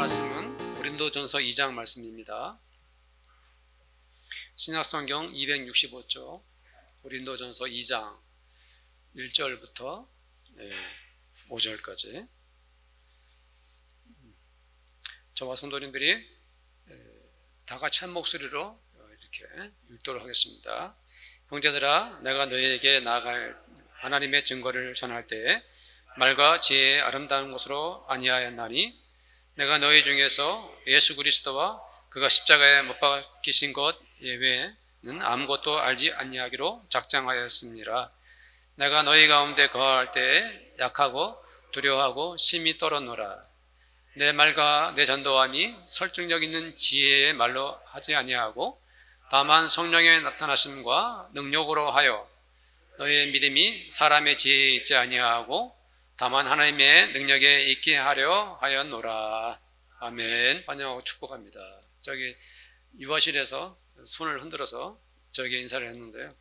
말씀은 고린도전서 2장 말씀입니다. 신약성경 265쪽 고린도전서 2장 1절부터 5절까지 저와 성도님들이 다 같이 한 목소리로 이렇게 읽도록 하겠습니다. 형제들아, 내가 너희에게 나아갈 하나님의 증거를 전할 때에 말과 지혜의 아름다운 것으로 아니하였나니 내가 너희 중에서 예수 그리스도와 그가 십자가에 못 박히신 것 예외에는 아무것도 알지 아니하기로 작정하였습니다. 내가 너희 가운데 거할 때에 약하고 두려워하고 심히 떨었노라. 내 말과 내 전도함이 설득력 있는 지혜의 말로 하지 아니하고 다만 성령의 나타나심과 능력으로 하여 너희의 믿음이 사람의 지혜에 있지 아니하고 다만 하나님의 능력에 있게 하려 하였노라. 아멘. 환영하고 축복합니다. 저기 유아실에서 손을 흔들어서 저에게 인사를 했는데요.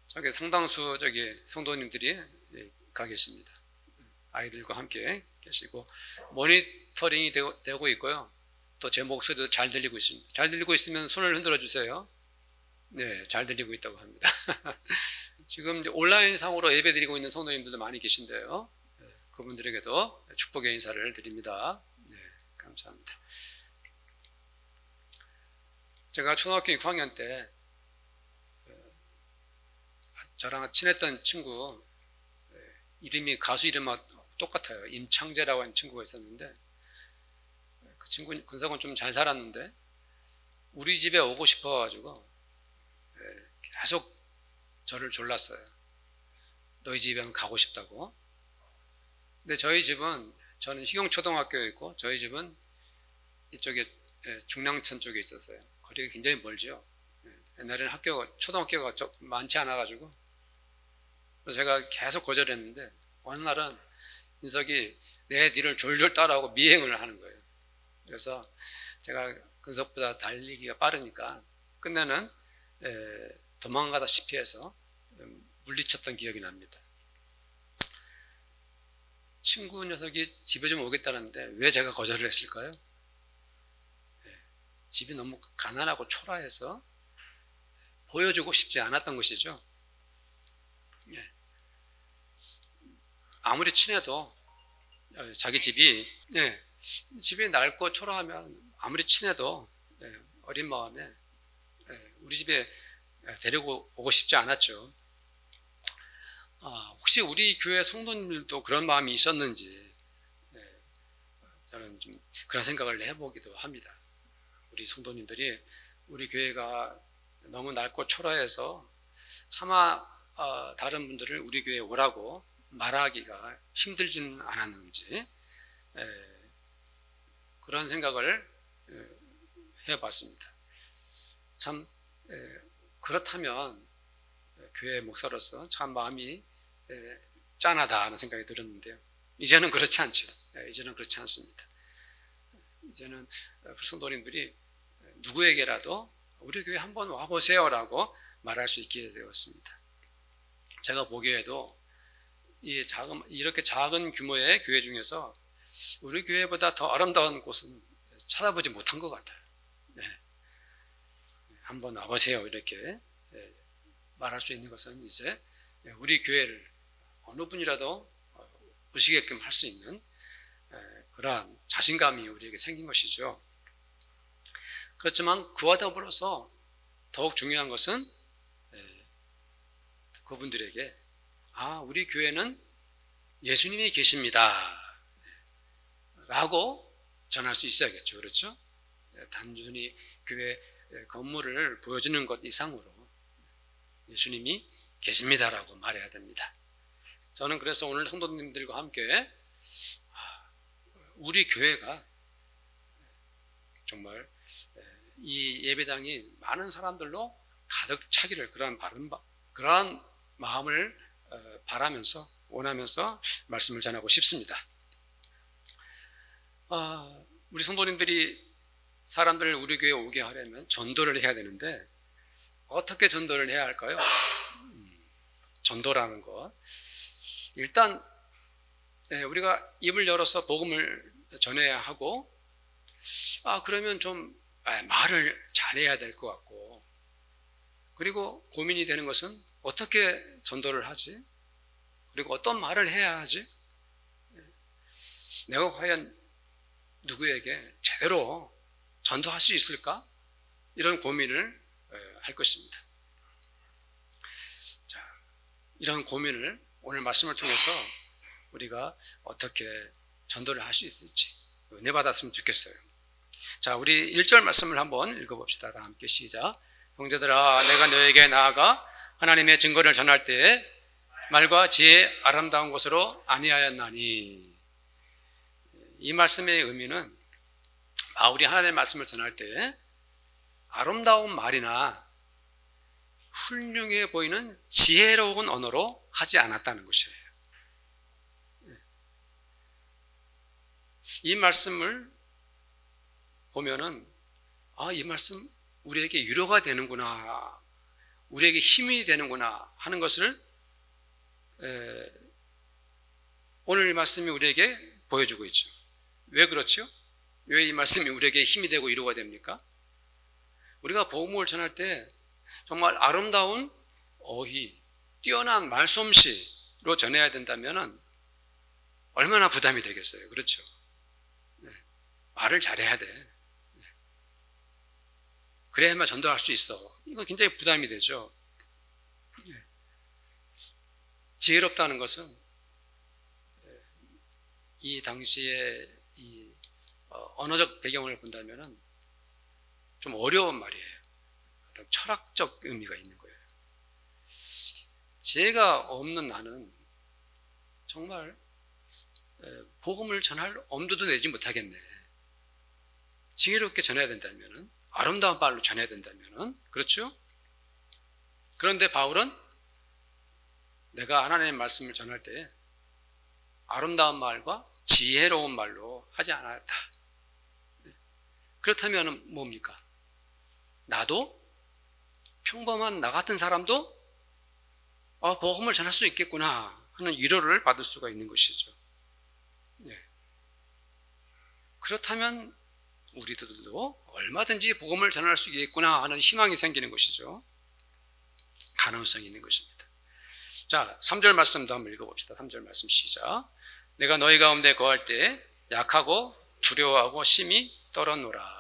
저기 상당수 성도님들이 가 계십니다. 아이들과 함께 계시고 모니터링이 되고 있고요. 또 제 목소리도 잘 들리고 있습니다. 잘 들리고 있으면 손을 흔들어 주세요. 네, 잘 들리고 있다고 합니다. 지금 온라인 상으로 예배드리고 있는 성도님들도 많이 계신데요. 그분들에게도 축복의 인사를 드립니다. 네, 감사합니다. 제가 초등학교 6학년 때 저랑 친했던 친구, 이름이 가수 이름하고 똑같아요. 임창재라고 하는 친구가 있었는데 그 친구 근성은 좀 잘 살았는데 우리 집에 오고 싶어가지고 계속 저를 졸랐어요. 너희 집에 가고 싶다고. 근데 저희 집은, 저는 희경초등학교에 있고 저희 집은 이쪽에 중랑천 쪽에 있었어요. 거리가 굉장히 멀죠. 옛날에는 초등학교가 많지 않아가지고 그래서 제가 계속 거절했는데 어느 날은 인석이 내 뒤를 졸졸 따라오고 미행을 하는 거예요. 그래서 제가 근석보다 달리기가 빠르니까 끝내는 도망가다시피 해서 물리쳤던 기억이 납니다. 친구 녀석이 집에 좀 오겠다는데 왜 제가 거절을 했을까요? 집이 너무 가난하고 초라해서 보여주고 싶지 않았던 것이죠. 아무리 친해도 자기 집이 낡고 초라하면 아무리 친해도 어린 마음에 우리 집에 데리고 오고 싶지 않았죠. 혹시 우리 교회 성도님들도 그런 마음이 있었는지 저는 좀 그런 생각을 해보기도 합니다. 우리 성도님들이 우리 교회가 너무 낡고 초라해서 차마 다른 분들을 우리 교회에 오라고 말하기가 힘들지는 않았는지 그런 생각을 해봤습니다. 참 그렇다면 교회 목사로서 참 마음이 짠하다 하는 생각이 들었는데요. 이제는 그렇지 않죠. 이제는 그렇지 않습니다. 이제는 성도님들이 누구에게라도 우리 교회 한번 와보세요라고 말할 수 있게 되었습니다. 제가 보기에도 이렇게 작은 규모의 교회 중에서 우리 교회보다 더 아름다운 곳은 찾아보지 못한 것 같아요. 한번 와보세요 이렇게 말할 수 있는 것은 이제 우리 교회를 어느 분이라도 오시게끔 할 수 있는 그러한 자신감이 우리에게 생긴 것이죠. 그렇지만 그와 더불어서 더욱 중요한 것은 그분들에게 우리 교회는 예수님이 계십니다 라고 전할 수 있어야겠죠. 그렇죠? 단순히 교회 건물을 보여주는 것 이상으로 예수님이 계십니다라고 말해야 됩니다. 저는 그래서 오늘 성도님들과 함께 우리 교회가 정말 이 예배당이 많은 사람들로 가득 차기를 그러한 마음을 바라면서 원하면서 말씀을 전하고 싶습니다. 우리 성도님들이 사람들을 우리 교회에 오게 하려면 전도를 해야 되는데 어떻게 전도를 해야 할까요? 전도라는 것, 일단 우리가 입을 열어서 복음을 전해야 하고, 그러면 좀 말을 잘해야 될 것 같고, 그리고 고민이 되는 것은 어떻게 전도를 하지? 그리고 어떤 말을 해야 하지? 내가 과연 누구에게 제대로 전도할 수 있을까? 이런 고민을 할 것입니다. 자, 이런 고민을 오늘 말씀을 통해서 우리가 어떻게 전도를 할 수 있을지 은혜 받았으면 좋겠어요. 자, 우리 1절 말씀을 한번 읽어봅시다. 다 함께 시작. 형제들아, 내가 너에게 나아가 하나님의 증거를 전할 때에 말과 지혜 아름다운 것으로 아니하였나니. 이 말씀의 의미는 바울이 하나님의 말씀을 전할 때 아름다운 말이나 훌륭해 보이는 지혜로운 언어로 하지 않았다는 것이에요. 이 말씀을 보면은 이 말씀 우리에게 위로가 되는구나, 우리에게 힘이 되는구나 하는 것을 오늘 이 말씀이 우리에게 보여주고 있죠. 왜 그렇죠? 왜 이 말씀이 우리에게 힘이 되고 위로가 됩니까? 우리가 복음을 전할 때 정말 아름다운 어휘, 뛰어난 말솜씨로 전해야 된다면 얼마나 부담이 되겠어요. 그렇죠? 말을 잘해야 돼. 그래야만 전도할 수 있어. 이거 굉장히 부담이 되죠. 지혜롭다는 것은 이 당시에 이 언어적 배경을 본다면 좀 어려운 말이에요. 어떤 철학적 의미가 있는 거예요. 지혜가 없는 나는 정말 복음을 전할 엄두도 내지 못하겠네. 지혜롭게 전해야 된다면, 아름다운 말로 전해야 된다면, 그렇죠? 그런데 바울은 내가 하나님의 말씀을 전할 때 아름다운 말과 지혜로운 말로 하지 않았다. 그렇다면 뭡니까? 나도 평범한 나 같은 사람도 복음을 전할 수 있겠구나 하는 위로를 받을 수가 있는 것이죠. 그렇다면 우리들도 얼마든지 복음을 전할 수 있겠구나 하는 희망이 생기는 것이죠. 가능성이 있는 것입니다. 자, 3절 말씀도 한번 읽어봅시다. 3절 말씀 시작. 내가 너희 가운데 거할 때 약하고 두려워하고 심히 떨었노라.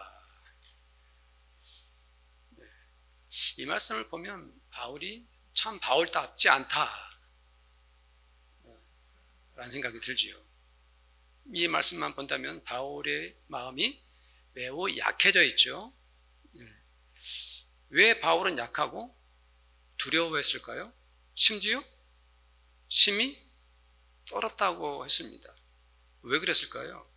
이 말씀을 보면 바울이 참 바울답지 않다 라는 생각이 들지요. 이 말씀만 본다면 바울의 마음이 매우 약해져 있죠. 왜 바울은 약하고 두려워했을까요? 심지어 심히 떨었다고 했습니다. 왜 그랬을까요?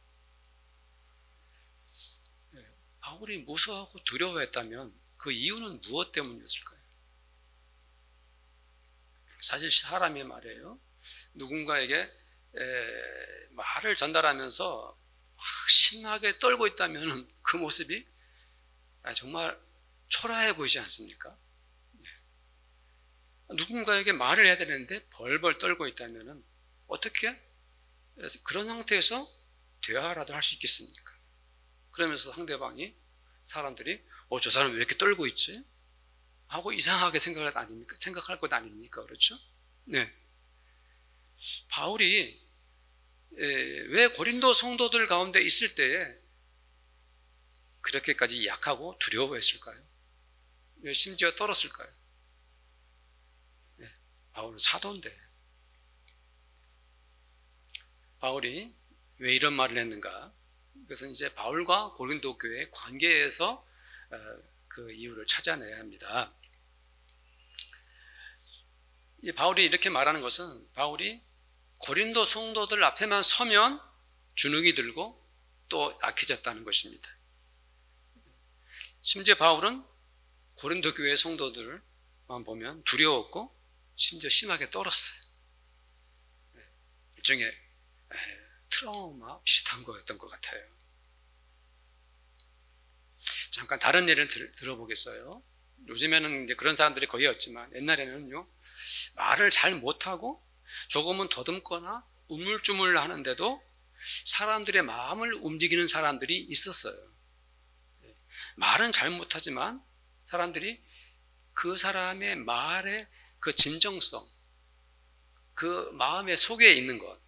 바울이 무서워하고 두려워했다면 그 이유는 무엇 때문이었을까요? 사실 사람의 말이에요. 누군가에게 말을 전달하면서 막 신나게 떨고 있다면 그 모습이 정말 초라해 보이지 않습니까? 누군가에게 말을 해야 되는데 벌벌 떨고 있다면 어떻게 그런 상태에서 대화라도 할 수 있겠습니까? 그러면서 상대방이 사람들이 저 사람 왜 이렇게 떨고 있지? 하고 이상하게 생각할 것 아닙니까? 그렇죠? 네. 바울이 왜 고린도 성도들 가운데 있을 때에 그렇게까지 약하고 두려워했을까요? 왜 심지어 떨었을까요? 바울은 사도인데 바울이 왜 이런 말을 했는가? 그것은 이제 바울과 고린도 교회의 관계에서 그 이유를 찾아내야 합니다. 이 바울이 이렇게 말하는 것은 바울이 고린도 성도들 앞에만 서면 주눅이 들고 또 약해졌다는 것입니다. 심지어 바울은 고린도 교회 성도들만 보면 두려웠고 심지어 심하게 떨었어요. 일종의 트라우마 비슷한 거였던 것 같아요. 잠깐 다른 예를 들어보겠어요. 요즘에는 이제 그런 사람들이 거의 없지만 옛날에는요, 말을 잘 못하고 조금은 더듬거나 우물쭈물 하는데도 사람들의 마음을 움직이는 사람들이 있었어요. 말은 잘 못하지만 사람들이 그 사람의 말의 그 진정성, 그 마음의 속에 있는 것,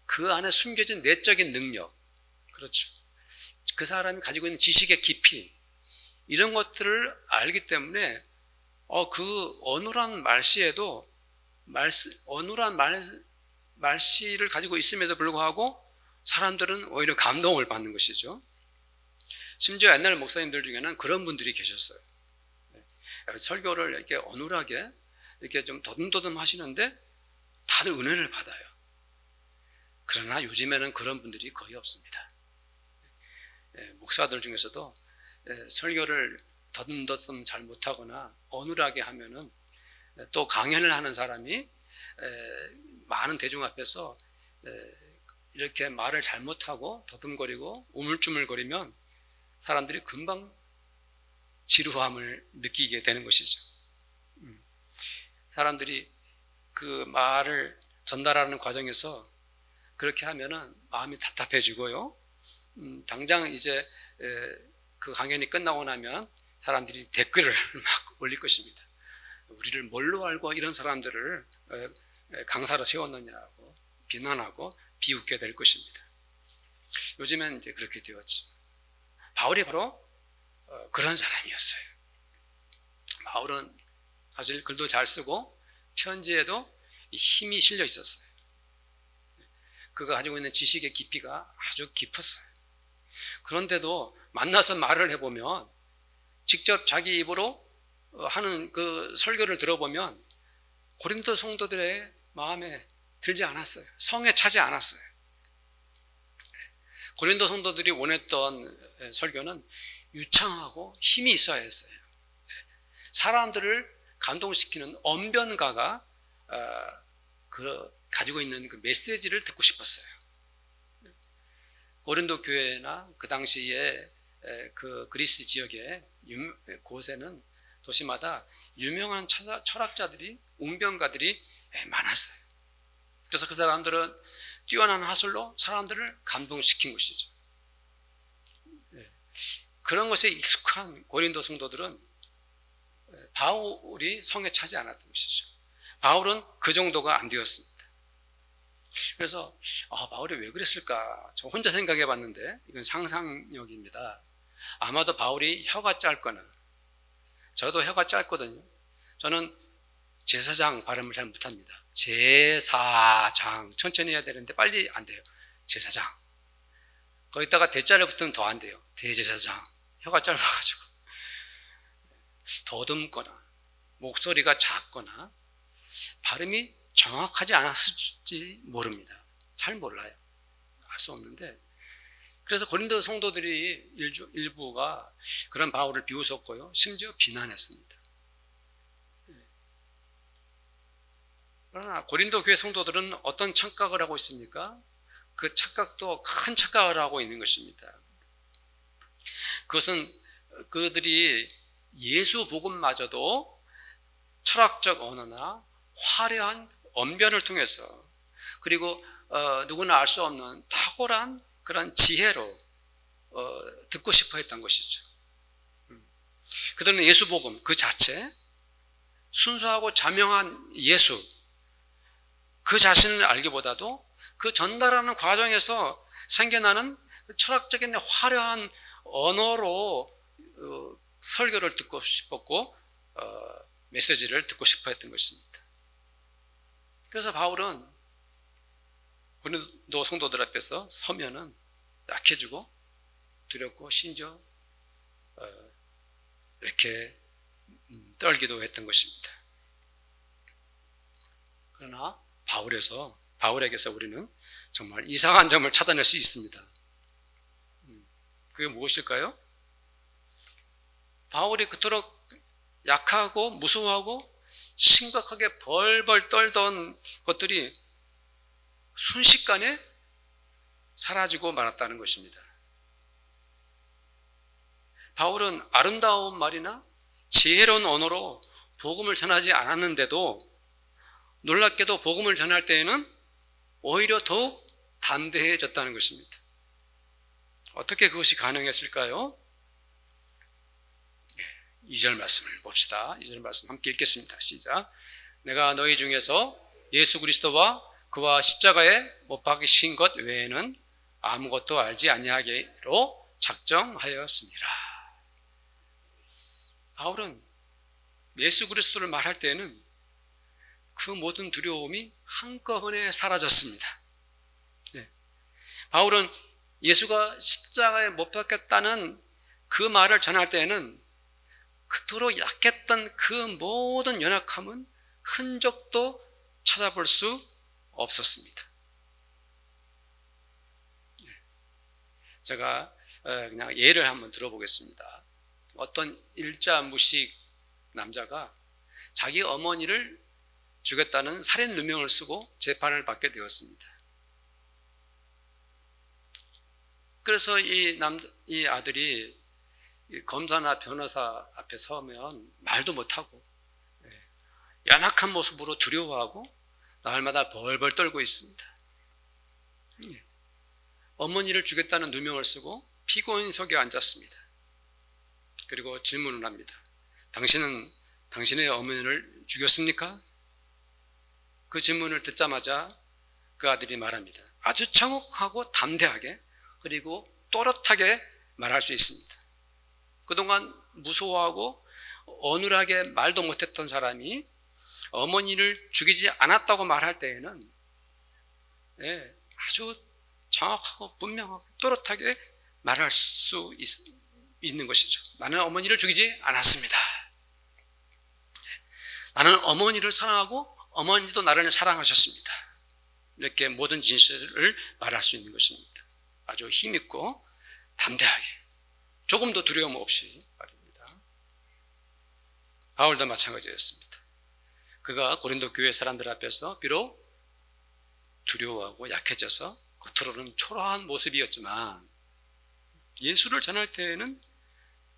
그 안에 숨겨진 내적인 능력, 그렇죠. 그 사람이 가지고 있는 지식의 깊이, 이런 것들을 알기 때문에 그 어눌한 말씨에도 어눌한 말씨를 가지고 있음에도 불구하고 사람들은 오히려 감동을 받는 것이죠. 심지어 옛날 목사님들 중에는 그런 분들이 계셨어요. 설교를 이렇게 어눌하게 이렇게 좀 더듬더듬 하시는데 다들 은혜를 받아요. 그러나 요즘에는 그런 분들이 거의 없습니다. 목사들 중에서도 설교를 더듬더듬 잘 못하거나 어눌하게 하면은 또 강연을 하는 사람이 많은 대중 앞에서 이렇게 말을 잘못하고 더듬거리고 우물쭈물거리면 사람들이 금방 지루함을 느끼게 되는 것이죠. 사람들이 그 말을 전달하는 과정에서 그렇게 하면은 마음이 답답해지고요. 당장 이제 그 강연이 끝나고 나면 사람들이 댓글을 막 올릴 것입니다. 우리를 뭘로 알고 이런 사람들을 강사로 세웠느냐고 비난하고 비웃게 될 것입니다. 요즘엔 이제 그렇게 되었죠. 바울이 바로 그런 사람이었어요. 바울은 사실 글도 잘 쓰고 편지에도 힘이 실려 있었어요. 그가 가지고 있는 지식의 깊이가 아주 깊었어요. 그런데도 만나서 말을 해보면 직접 자기 입으로 하는 그 설교를 들어보면 고린도 성도들의 마음에 들지 않았어요. 성에 차지 않았어요. 고린도 성도들이 원했던 설교는 유창하고 힘이 있어야 했어요. 사람들을 감동시키는 언변가가 가지고 있는 그 메시지를 듣고 싶었어요. 고린도 교회나 그 당시에 그 그리스 지역의 곳에는 도시마다 유명한 철학자들이, 웅변가들이 많았어요. 그래서 그 사람들은 뛰어난 하술로 사람들을 감동시킨 것이죠. 그런 것에 익숙한 고린도 성도들은 바울이 성에 차지 않았던 것이죠. 바울은 그 정도가 안 되었습니다. 그래서 바울이 왜 그랬을까? 저 혼자 생각해 봤는데 이건 상상력입니다. 아마도 바울이 혀가 짧거나, 저도 혀가 짧거든요. 저는 제사장 발음을 잘 못합니다. 제사장 천천히 해야 되는데 빨리 안 돼요. 제사장. 거기다가 대자를 붙으면 더 안 돼요. 대제사장. 혀가 짧아가지고 더듬거나 목소리가 작거나 발음이 정확하지 않았을지 모릅니다. 잘 몰라요. 알 수 없는데, 그래서 고린도 성도들이 일부가 그런 바울을 비웃었고요, 심지어 비난했습니다. 그러나 고린도 교회 성도들은 어떤 착각을 하고 있습니까? 그 착각도 큰 착각을 하고 있는 것입니다. 그것은 그들이 예수 복음마저도 철학적 언어나 화려한 언변을 통해서, 그리고 누구나 알 수 없는 탁월한 그런 지혜로 듣고 싶어 했던 것이죠. 그들은 예수 복음 그 자체, 순수하고 자명한 예수 그 자신을 알기보다도 그 전달하는 과정에서 생겨나는 철학적인 화려한 언어로 설교를 듣고 싶었고 메시지를 듣고 싶어 했던 것입니다. 그래서 바울은 고린도 성도들 앞에서 서면은 약해지고 두렵고 심지어 이렇게 떨기도 했던 것입니다. 그러나 바울에게서 우리는 정말 이상한 점을 찾아낼 수 있습니다. 그게 무엇일까요? 바울이 그토록 약하고 무서워하고 심각하게 벌벌 떨던 것들이 순식간에 사라지고 말았다는 것입니다. 바울은 아름다운 말이나 지혜로운 언어로 복음을 전하지 않았는데도 놀랍게도 복음을 전할 때에는 오히려 더욱 담대해졌다는 것입니다. 어떻게 그것이 가능했을까요? 2절 말씀을 봅시다. 2절 말씀 함께 읽겠습니다. 시작. 내가 너희 중에서 예수 그리스도와 그와 십자가에 못 박이신 것 외에는 아무것도 알지 아니하기로 작정하였습니다. 바울은 예수 그리스도를 말할 때는 그 모든 두려움이 한꺼번에 사라졌습니다. 바울은 예수가 십자가에 못 박혔다는 그 말을 전할 때에는 그토록 약했던 그 모든 연약함은 흔적도 찾아볼 수 없었습니다. 제가 그냥 예를 한번 들어보겠습니다. 어떤 일자무식 남자가 자기 어머니를 죽였다는 살인 누명을 쓰고 재판을 받게 되었습니다. 그래서 이 아들이 검사나 변호사 앞에 서면 말도 못하고 연약한 모습으로 두려워하고 날마다 벌벌 떨고 있습니다. 어머니를 죽였다는 누명을 쓰고 피고인석에 앉았습니다. 그리고 질문을 합니다. 당신은 당신의 어머니를 죽였습니까? 그 질문을 듣자마자 그 아들이 말합니다. 아주 정확하고 담대하게 그리고 또렷하게 말할 수 있습니다. 그동안 무서워하고 어눌하게 말도 못했던 사람이 어머니를 죽이지 않았다고 말할 때에는 아주 정확하고 분명하고 또렷하게 말할 수 있는 것이죠. 나는 어머니를 죽이지 않았습니다. 나는 어머니를 사랑하고 어머니도 나를 사랑하셨습니다. 이렇게 모든 진실을 말할 수 있는 것입니다. 아주 힘있고 담대하게 조금도 두려움 없이 말입니다. 바울도 마찬가지였습니다. 그가 고린도 교회 사람들 앞에서 비록 두려워하고 약해져서 겉으로는 초라한 모습이었지만 예수를 전할 때에는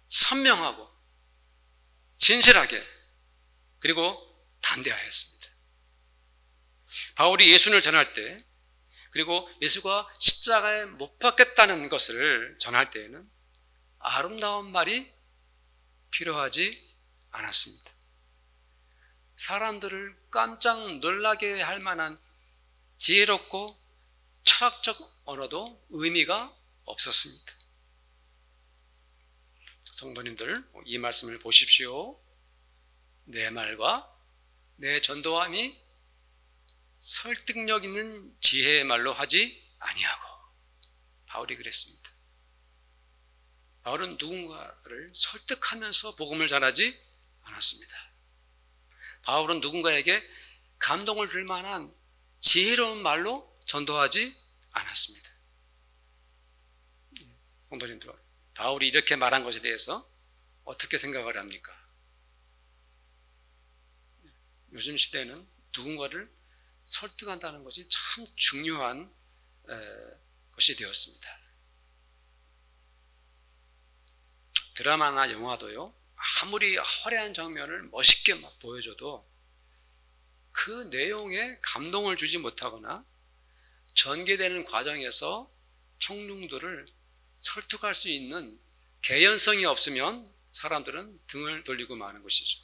선명하고 진실하게 그리고 담대하였습니다. 바울이 예수를 전할 때 그리고 예수가 십자가에 못 박혔다는 것을 전할 때에는 아름다운 말이 필요하지 않았습니다. 사람들을 깜짝 놀라게 할 만한 지혜롭고 철학적 언어도 의미가 없었습니다. 성도님들, 이 말씀을 보십시오. 내 말과 내 전도함이 설득력 있는 지혜의 말로 하지 아니하고 바울이 그랬습니다. 바울은 누군가를 설득하면서 복음을 전하지 않았습니다. 바울은 누군가에게 감동을 줄 만한 지혜로운 말로 전도하지 않았습니다. 성도님들, 바울이 이렇게 말한 것에 대해서 어떻게 생각을 합니까? 요즘 시대는 누군가를 설득한다는 것이 참 중요한 것이 되었습니다. 드라마나 영화도요, 아무리 화려한 장면을 멋있게 막 보여줘도 그 내용에 감동을 주지 못하거나 전개되는 과정에서 청중들을 설득할 수 있는 개연성이 없으면 사람들은 등을 돌리고 마는 것이죠.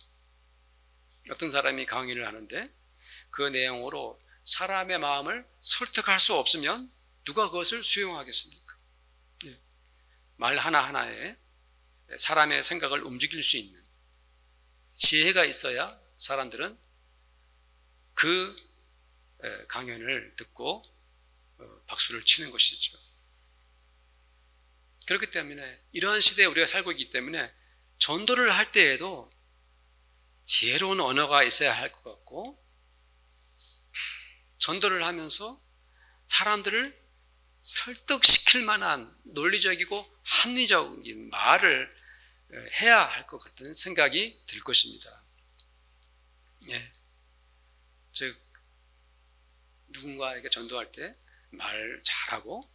어떤 사람이 강의를 하는데 그 내용으로 사람의 마음을 설득할 수 없으면 누가 그것을 수용하겠습니까? 말 하나하나에 사람의 생각을 움직일 수 있는 지혜가 있어야 사람들은 그 강연을 듣고 박수를 치는 것이죠. 그렇기 때문에 이러한 시대에 우리가 살고 있기 때문에 전도를 할 때에도 지혜로운 언어가 있어야 할 것 같고, 전도를 하면서 사람들을 설득시킬 만한 논리적이고 합리적인 말을 해야 할 것 같은 생각이 들 것입니다. 즉 누군가에게 전도할 때 말 잘하고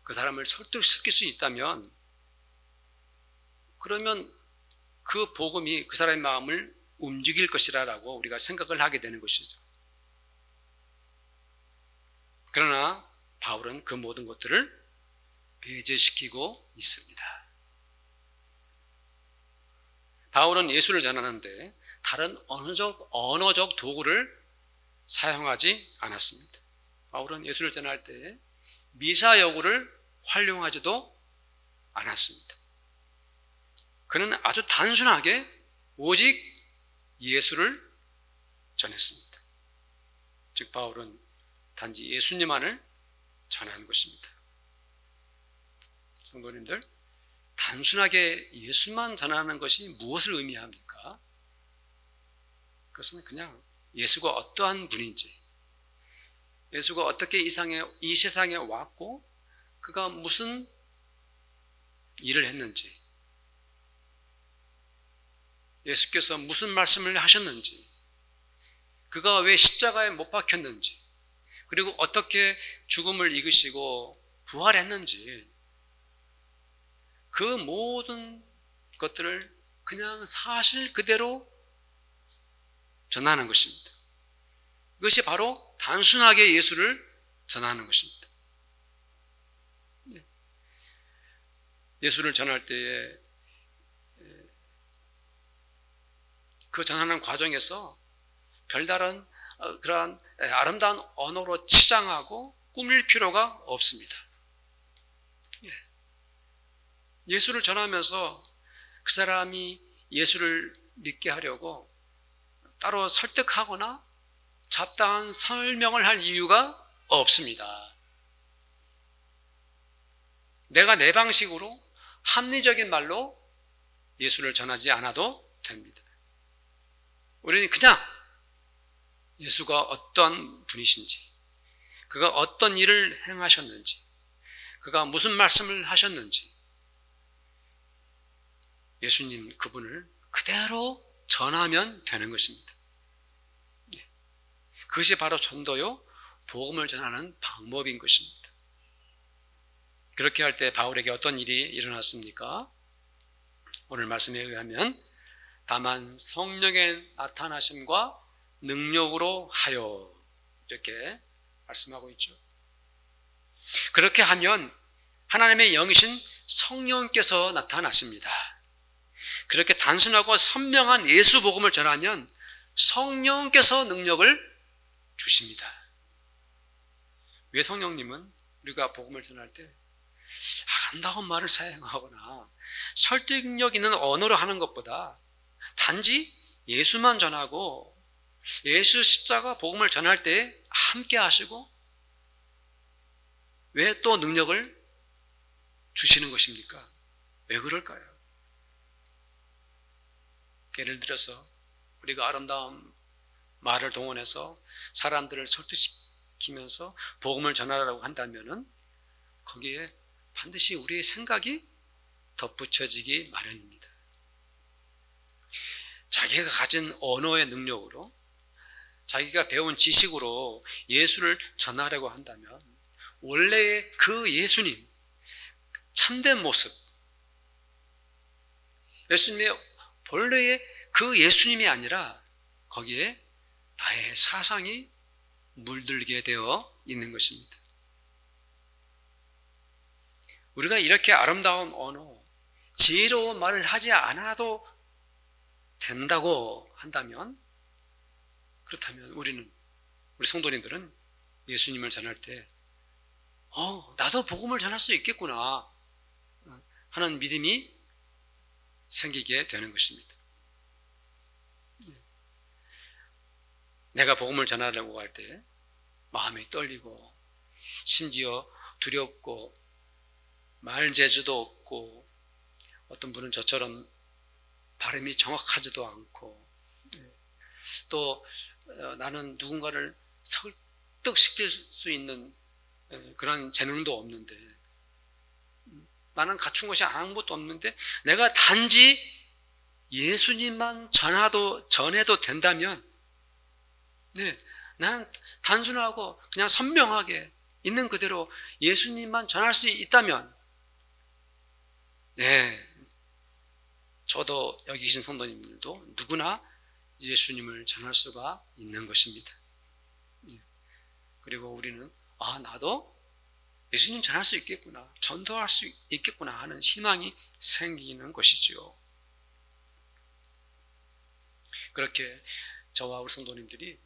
그 사람을 설득시킬 수 있다면, 그러면 그 복음이 그 사람의 마음을 움직일 것이라고 우리가 생각을 하게 되는 것이죠. 그러나 바울은 그 모든 것들을 배제시키고 있습니다. 바울은 예수를 전하는데 다른 언어적 도구를 사용하지 않았습니다. 바울은 예수를 전할 때 미사여구를 활용하지도 않았습니다. 그는 아주 단순하게 오직 예수를 전했습니다. 즉 바울은 단지 예수님만을 전한 것입니다. 성도님들, 단순하게 예수만 전하는 것이 무엇을 의미합니까? 그것은 그냥 예수가 어떠한 분인지, 예수가 어떻게 이 세상에 왔고 그가 무슨 일을 했는지, 예수께서 무슨 말씀을 하셨는지, 그가 왜 십자가에 못 박혔는지, 그리고 어떻게 죽음을 이기시고 부활했는지, 그 모든 것들을 그냥 사실 그대로 전하는 것입니다. 이것이 바로 단순하게 예수를 전하는 것입니다. 예수를 전할 때에 그 전하는 과정에서 별다른 그러한 아름다운 언어로 치장하고 꾸밀 필요가 없습니다. 예수를 전하면서 그 사람이 예수를 믿게 하려고 따로 설득하거나 잡다한 설명을 할 이유가 없습니다. 내가 내 방식으로 합리적인 말로 예수를 전하지 않아도 됩니다. 우리는 그냥 예수가 어떤 분이신지, 그가 어떤 일을 행하셨는지, 그가 무슨 말씀을 하셨는지, 예수님 그분을 그대로 전하면 되는 것입니다. 그것이 바로 전도요, 복음을 전하는 방법인 것입니다. 그렇게 할 때 바울에게 어떤 일이 일어났습니까? 오늘 말씀에 의하면 다만 성령의 나타나심과 능력으로 하여, 이렇게 말씀하고 있죠. 그렇게 하면 하나님의 영이신 성령께서 나타나십니다. 그렇게 단순하고 선명한 예수 복음을 전하면 성령께서 능력을 주십니다. 왜 성령님은 우리가 복음을 전할 때 아름다운 말을 사용하거나 설득력 있는 언어로 하는 것보다 단지 예수만 전하고 예수 십자가 복음을 전할 때 함께 하시고 왜 또 능력을 주시는 것입니까? 왜 그럴까요? 예를 들어서 우리가 아름다운 말을 동원해서 사람들을 설득시키면서 복음을 전하라고 한다면은 거기에 반드시 우리의 생각이 덧붙여지기 마련입니다. 자기가 가진 언어의 능력으로, 자기가 배운 지식으로 예수를 전하려고 한다면 원래의 그 예수님, 참된 모습, 예수님의 본래의 그 예수님이 아니라 거기에 나의 사상이 물들게 되어 있는 것입니다. 우리가 이렇게 아름다운 언어, 지혜로운 말을 하지 않아도 된다고 한다면, 그렇다면 우리 성도님들은 예수님을 전할 때 나도 복음을 전할 수 있겠구나 하는 믿음이 생기게 되는 것입니다. 내가 복음을 전하려고 할 때 마음이 떨리고 심지어 두렵고 말재주도 없고 어떤 분은 저처럼 발음이 정확하지도 않고 또 나는 누군가를 설득시킬 수 있는 그런 재능도 없는데, 나는 갖춘 것이 아무것도 없는데 내가 단지 예수님만 전해도 된다면, 나는 단순하고 그냥 선명하게 있는 그대로 예수님만 전할 수 있다면, 저도 여기 계신 성도님들도 누구나 예수님을 전할 수가 있는 것입니다. 그리고 우리는 나도 예수님 전할 수 있겠구나, 전도할 수 있겠구나 하는 희망이 생기는 것이죠. 그렇게 저와 우리 성도님들이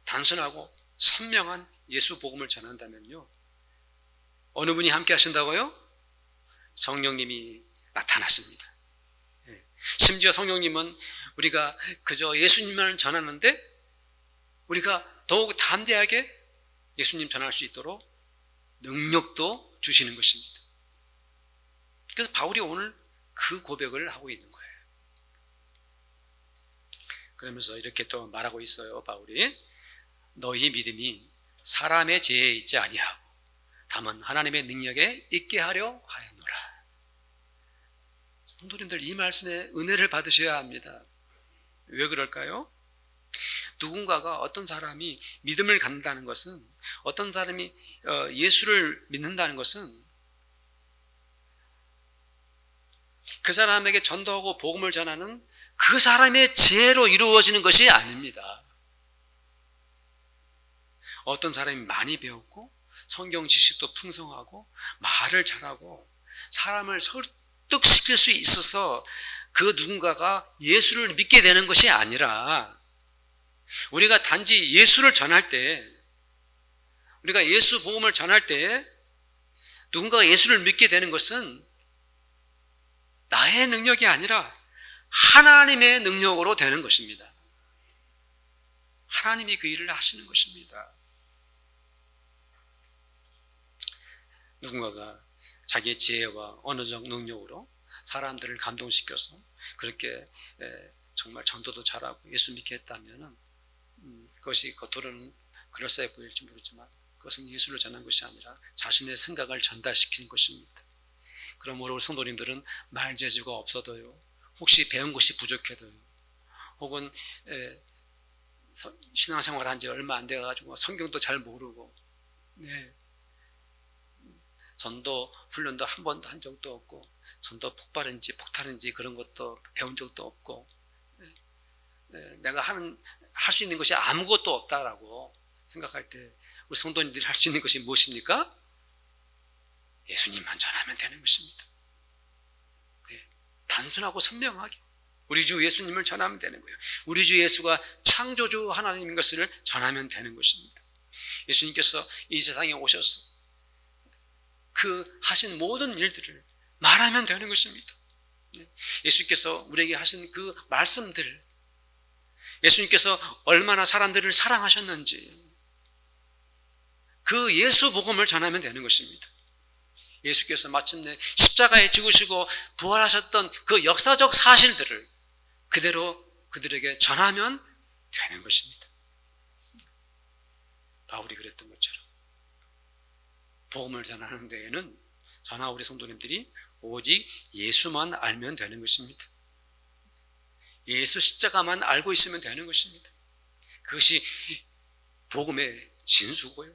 단순하고 선명한 예수 복음을 전한다면요, 어느 분이 함께 하신다고요? 성령님이 나타나십니다. 심지어 성령님은 우리가 그저 예수님만 전하는데 우리가 더욱 담대하게 예수님 전할 수 있도록 능력도 주시는 것입니다. 그래서 바울이 오늘 그 고백을 하고 있는 거예요. 그러면서 이렇게 또 말하고 있어요. 바울이 너희 믿음이 사람의 지혜에 있지 아니하고 다만 하나님의 능력에 있게 하려 하였노라. 성도님들, 이 말씀에 은혜를 받으셔야 합니다. 왜 그럴까요? 누군가가, 어떤 사람이 믿음을 갖는다는 것은, 어떤 사람이 예수를 믿는다는 것은 그 사람에게 전도하고 복음을 전하는 그 사람의 지혜로 이루어지는 것이 아닙니다. 어떤 사람이 많이 배웠고 성경 지식도 풍성하고 말을 잘하고 사람을 설득시킬 수 있어서 그 누군가가 예수를 믿게 되는 것이 아니라, 우리가 단지 예수를 전할 때, 우리가 예수 복음을 전할 때 누군가가 예수를 믿게 되는 것은 나의 능력이 아니라 하나님의 능력으로 되는 것입니다. 하나님이 그 일을 하시는 것입니다. 누군가가 자기의 지혜와 언어적 능력으로 사람들을 감동시켜서 그렇게 정말 전도도 잘하고 예수 믿게 했다면 그것이 겉으로는 그럴싸해 보일지 모르지만 그것은 예수를 전한 것이 아니라 자신의 생각을 전달시키는 것입니다. 그러므로 성도님들은 말재주가 없어도요, 혹시 배운 것이 부족해도요, 혹은 신앙생활 한 지 얼마 안 돼가지고 성경도 잘 모르고, 전도 훈련도 한 번도 한 적도 없고, 전도 폭발인지 폭탄인지 그런 것도 배운 적도 없고, 내가 할 수 있는 것이 아무것도 없다라고 생각할 때 우리 성도님들이 할 수 있는 것이 무엇입니까? 예수님만 전하면 되는 것입니다. 단순하고 선명하게 우리 주 예수님을 전하면 되는 거예요. 우리 주 예수가 창조주 하나님인 것을 전하면 되는 것입니다. 예수님께서 이 세상에 오셔서 그 하신 모든 일들을 말하면 되는 것입니다. 예수님께서 우리에게 하신 그 말씀들, 예수님께서 얼마나 사람들을 사랑하셨는지 그 예수 복음을 전하면 되는 것입니다. 예수께서 마침내 십자가에 죽으시고 부활하셨던 그 역사적 사실들을 그대로 그들에게 전하면 되는 것입니다. 바울이 그랬던 것처럼 복음을 전하는 데에는 저나 우리 성도님들이 오직 예수만 알면 되는 것입니다. 예수 십자가만 알고 있으면 되는 것입니다. 그것이 복음의 진수고요,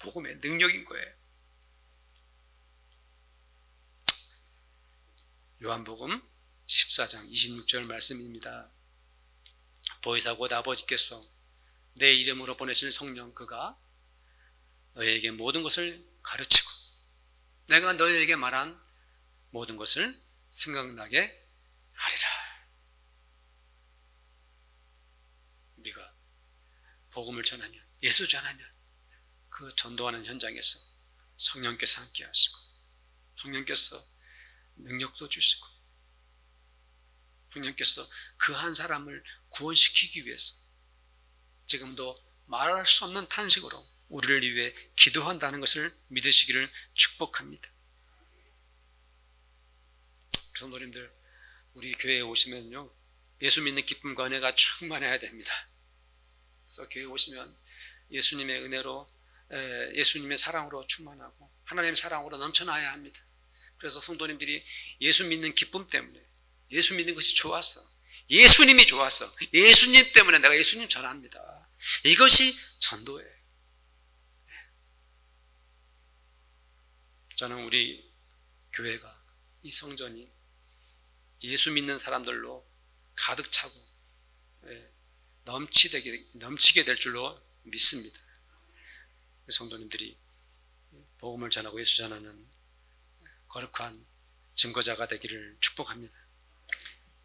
복음의 능력인 거예요. 요한복음 14장 26절 말씀입니다. 보혜사 곧 아버지께서 내 이름으로 보내실 성령, 그가 너희에게 모든 것을 가르치고 내가 너희에게 말한 모든 것을 생각나게 하리라. 우리가 복음을 전하면, 예수 전하면 그 전도하는 현장에서 성령께서 함께 하시고 성령께서 능력도 주시고 성령께서 그 한 사람을 구원시키기 위해서 지금도 말할 수 없는 탄식으로 우리를 위해 기도한다는 것을 믿으시기를 축복합니다. 성도님들, 우리 교회에 오시면요, 예수 믿는 기쁨과 은혜가 충만해야 됩니다. 그래서 교회에 오시면 예수님의 은혜로, 예수님의 사랑으로 충만하고 하나님의 사랑으로 넘쳐나야 합니다. 그래서 성도님들이 예수 믿는 기쁨 때문에, 예수 믿는 것이 좋았어, 예수님이 좋았어, 예수님 때문에 내가 예수님 전합니다, 이것이 전도예요. 저는 우리 교회가, 이 성전이 예수 믿는 사람들로 가득 차고 넘치게 될 줄로 믿습니다. 성도님들이 복음을 전하고 예수 전하는 거룩한 증거자가 되기를 축복합니다.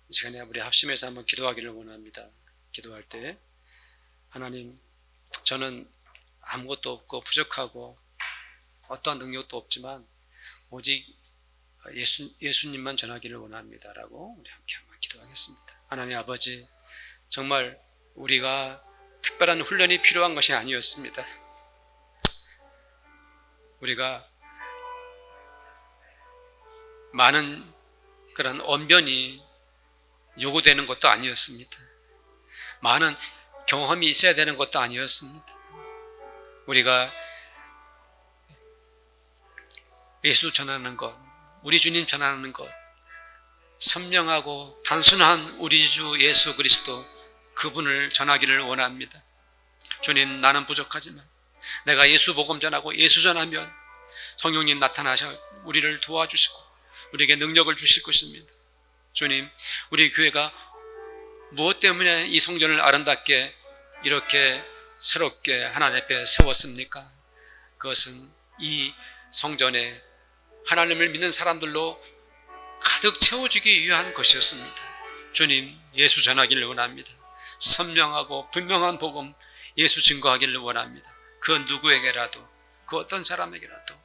이 시간에 우리 합심해서 한번 기도하기를 원합니다. 기도할 때 하나님, 저는 아무것도 없고 부족하고 어떠한 능력도 없지만 오직 예수님만 전하기를 원합니다라고 우리 함께 한번 기도하겠습니다. 하나님 아버지, 정말 우리가 특별한 훈련이 필요한 것이 아니었습니다. 우리가 많은 그런 언변이 요구되는 것도 아니었습니다. 많은 경험이 있어야 되는 것도 아니었습니다. 우리가 예수 전하는 것, 우리 주님 전하는 것, 선명하고 단순한 우리 주 예수 그리스도 그분을 전하기를 원합니다. 주님, 나는 부족하지만 내가 예수 복음 전하고 예수 전하면 성령님 나타나셔 우리를 도와주시고 우리에게 능력을 주실 것입니다. 주님, 우리 교회가 무엇 때문에 이 성전을 아름답게 이렇게 새롭게 하나님 앞에 세웠습니까? 그것은 이 성전에 하나님을 믿는 사람들로 가득 채워주기 위한 것이었습니다. 주님, 예수 전하기를 원합니다. 선명하고 분명한 복음 예수 증거하기를 원합니다. 그 누구에게라도, 그 어떤 사람에게라도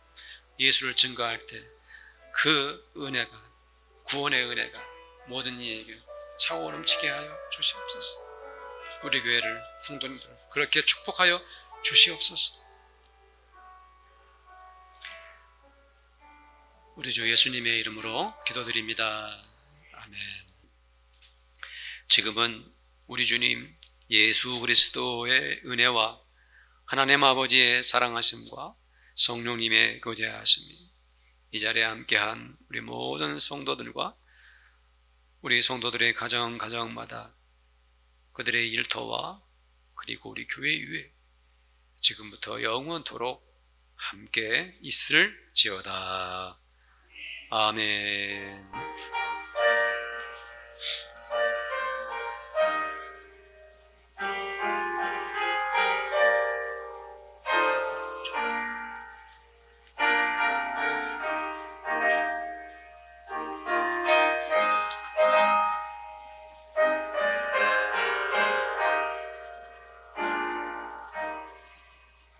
예수를 증거할 때 그 은혜가, 구원의 은혜가 모든 이에게 차고 넘치게 하여 주시옵소서. 우리 교회를, 성도님들을 그렇게 축복하여 주시옵소서. 우리 주 예수님의 이름으로 기도드립니다. 아멘. 지금은 우리 주님 예수 그리스도의 은혜와 하나님 아버지의 사랑하심과 성령님의 교제하심이 이 자리에 함께한 우리 모든 성도들과 우리 성도들의 가정마다 그들의 일터와 그리고 우리 교회 위에 지금부터 영원토록 함께 있을지어다. 아멘.